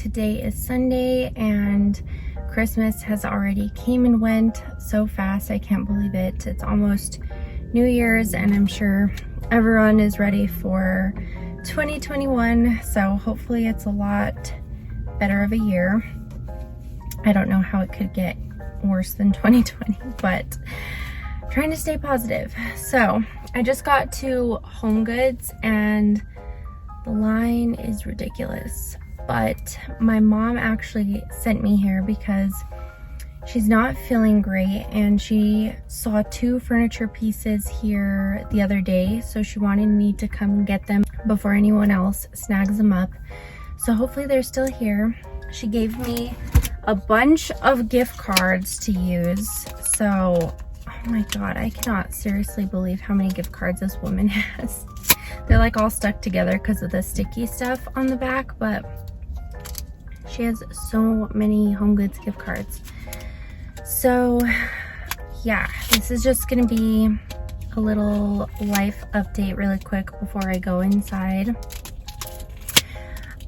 Today is Sunday and Christmas has already came and went so fast. I can't believe it. It's almost New Year's and I'm sure everyone is ready for 2021. So hopefully it's a lot better of a year. I don't know how it could get worse than 2020, but trying to stay positive. So I just got to HomeGoods and the line is ridiculous, but my mom actually sent me here because she's not feeling great and she saw 2 furniture pieces here the other day, so she wanted me to come get them before anyone else snags them up. So hopefully they're still here. She gave me a bunch of gift cards to use. So, oh my god, I cannot seriously believe how many gift cards this woman has. They're like all stuck together because of the sticky stuff on the back, but she has so many HomeGoods gift cards. So yeah, this is just gonna be a little life update really quick before I go inside.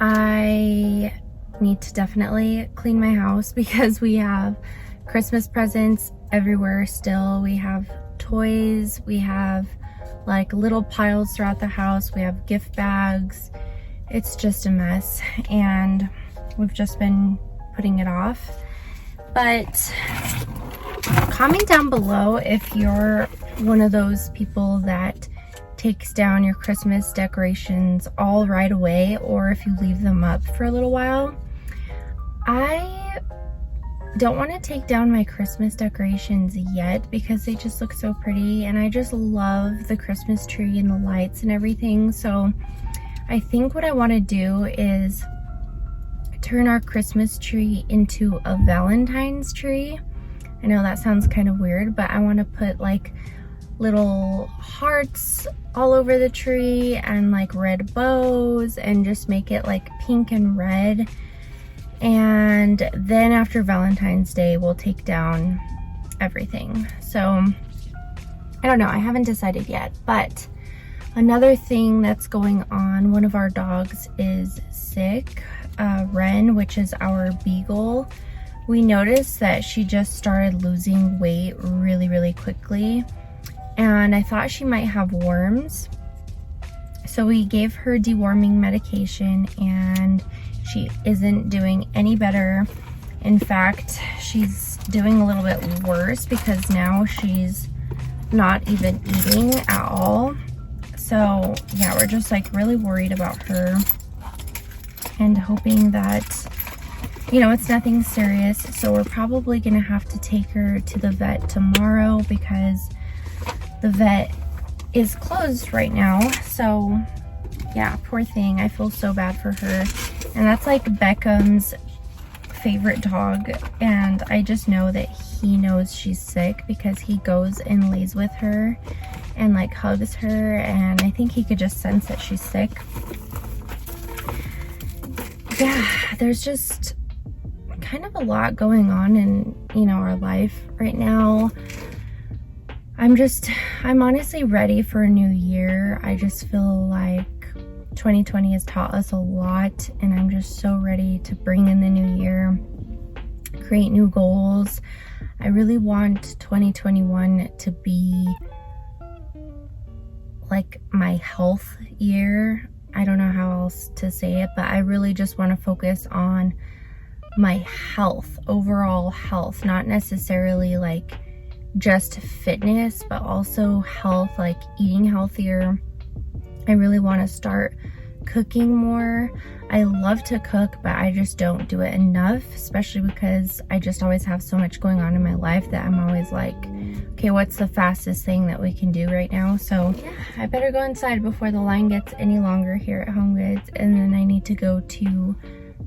I need to definitely clean my house because we have Christmas presents everywhere still. We have toys, we have like little piles throughout the house, we have gift bags. It's just a mess and we've just been putting it off. But comment down below if you're one of those people that takes down your Christmas decorations all right away, or if you leave them up for a little while. I don't want to take down my Christmas decorations yet because they just look so pretty and I just love the Christmas tree and the lights and everything. So I think what I want to do is turn our Christmas tree into a Valentine's tree. I know that sounds kind of weird, but I want to put like little hearts all over the tree and like red bows and just make it like pink and red. And then after Valentine's Day, we'll take down everything. So I don't know, I haven't decided yet. But another thing that's going on, one of our dogs is sick. Ren, which is our beagle, we noticed that she just started losing weight really quickly, and I thought she might have worms. So we gave her deworming medication and she isn't doing any better. In fact, she's doing a little bit worse because now she's not even eating at all. So yeah, we're just like really worried about her and hoping that, you know, it's nothing serious. So we're probably gonna have to take her to the vet tomorrow because the vet is closed right now. So yeah, poor thing. I feel so bad for her. And that's like Beckham's favorite dog. And I just know that he knows she's sick because he goes and lays with her and like hugs her. And I think he could just sense that she's sick. Yeah, there's just kind of a lot going on in, you know, our life right now. I'm honestly ready for a new year. I just feel like 2020 has taught us a lot and I'm just so ready to bring in the new year, create new goals. I really want 2021 to be like my health year. I don't know how else to say it, but I really just want to focus on my health, overall health, not necessarily like just fitness, but also health, like eating healthier. I really want to start cooking more. I love to cook, but I just don't do it enough, especially because I just always have so much going on in my life that I'm always like, okay, what's the fastest thing that we can do right now? So yeah, I better go inside before the line gets any longer here at HomeGoods, and then I need to go to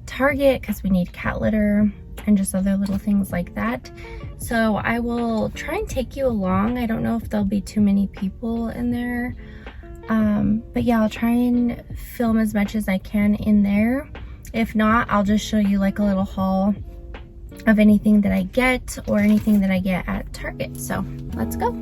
Target because we need cat litter and just other little things like that. So I will try and take you along. I don't know if there'll be too many people in there. But yeah, I'll try and film as much as I can in there. If not, I'll just show you like a little haul of anything that I get or anything that I get at Target. So let's go.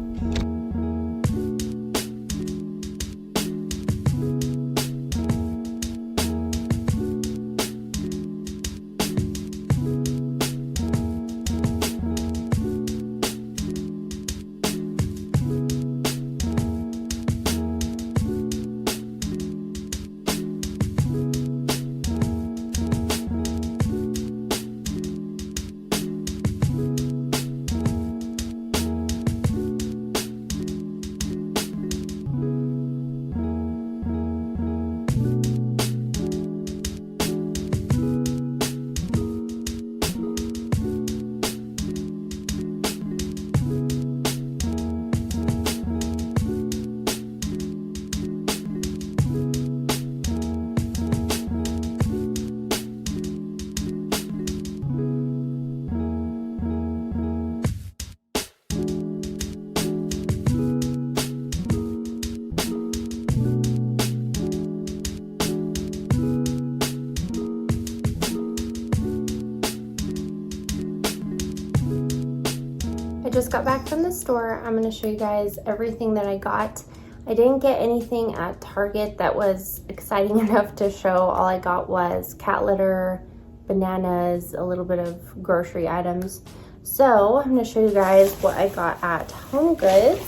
just got back from the store. I'm gonna show you guys everything that I got. I didn't get anything at Target that was exciting enough to show. All I got was cat litter, bananas, a little bit of grocery items. So I'm gonna show you guys what I got at HomeGoods.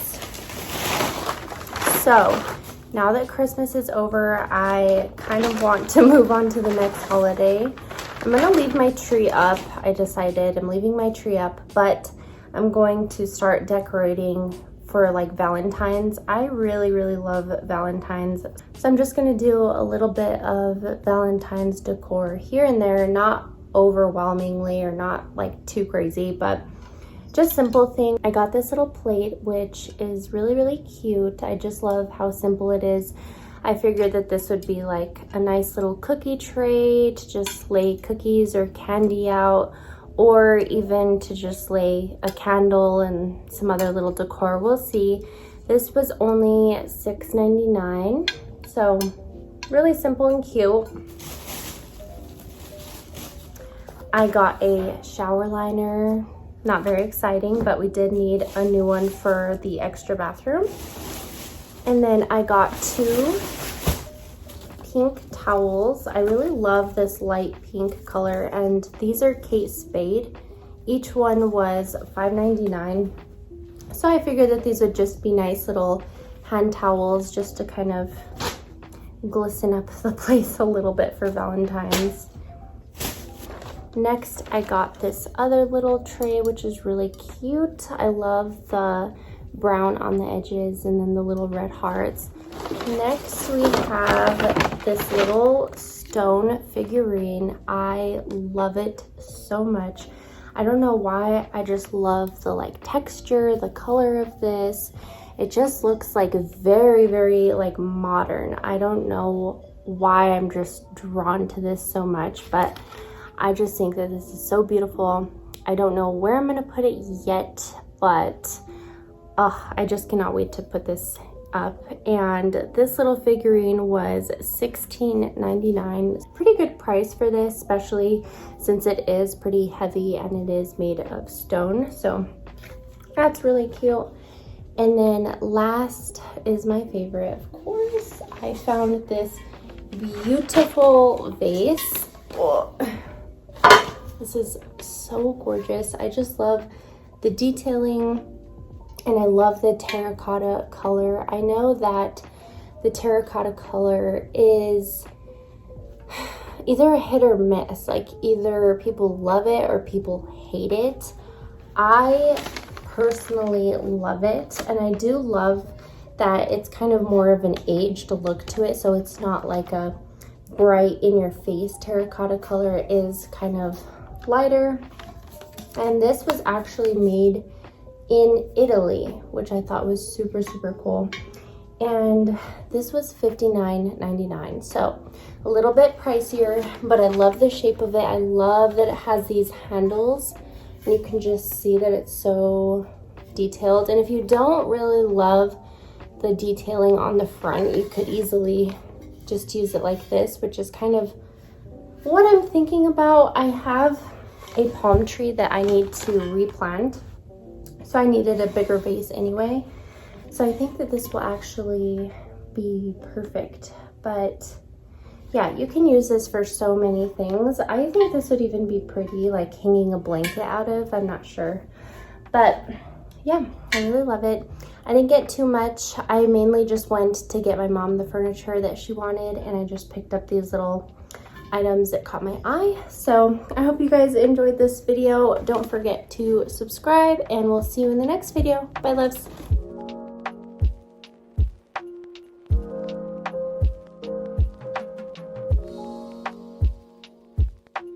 So now that Christmas is over, I kind of want to move on to the next holiday. I'm gonna leave my tree up. I decided I'm leaving my tree up, but I'm going to start decorating for like Valentine's. I really love Valentine's. So I'm just gonna do a little bit of Valentine's decor here and there, not overwhelmingly or not like too crazy, but just simple thing. I got this little plate, which is really cute. I just love how simple it is. I figured that this would be like a nice little cookie tray to just lay cookies or candy out, or even to just lay a candle and some other little decor. We'll see. This was only $6.99, so really simple and cute. I got a shower liner. Not very exciting, but we did need a new one for the extra bathroom. And then I got 2 pink towels. I really love this light pink color, and these are Kate Spade. Each one was $5.99. So I figured that these would just be nice little hand towels just to kind of glisten up the place a little bit for Valentine's. Next, I got this other little tray, which is really cute. I love the brown on the edges and then the little red hearts. Next, we have this little stone figurine. I love it so much. I don't know why. I just love the like texture, the color of this. It just looks like very like modern. I don't know why I'm just drawn to this so much, but I just think that this is so beautiful. I don't know where I'm gonna put it yet, but I just cannot wait to put this up. And this little figurine was $16.99. Pretty good price for this, especially since it is pretty heavy and it is made of stone. So that's really cute. And then last is my favorite, of course. I found this beautiful vase. Oh. This is so gorgeous. I just love the detailing, and I love the terracotta color. I know that the terracotta color is either a hit or miss. Like either people love it or people hate it. I personally love it, and I do love that it's kind of more of an aged look to it. So it's not like a bright in your face terracotta color. It is kind of lighter, and this was actually made in Italy, which I thought was super cool. And this was $59.99, so a little bit pricier, but I love the shape of it. I love that it has these handles, and you can just see that it's so detailed. And if you don't really love the detailing on the front, you could easily just use it like this, which is kind of what I'm thinking about. I have a palm tree that I need to replant, so I needed a bigger vase anyway. So I think that this will actually be perfect. But yeah, you can use this for so many things. I think this would even be pretty, like hanging a blanket out of. I'm not sure. But yeah, I really love it. I didn't get too much. I mainly just went to get my mom the furniture that she wanted, and I just picked up these little items that caught my eye. So I hope you guys enjoyed this video. Don't forget to subscribe, and we'll see you in the next video. Bye, loves.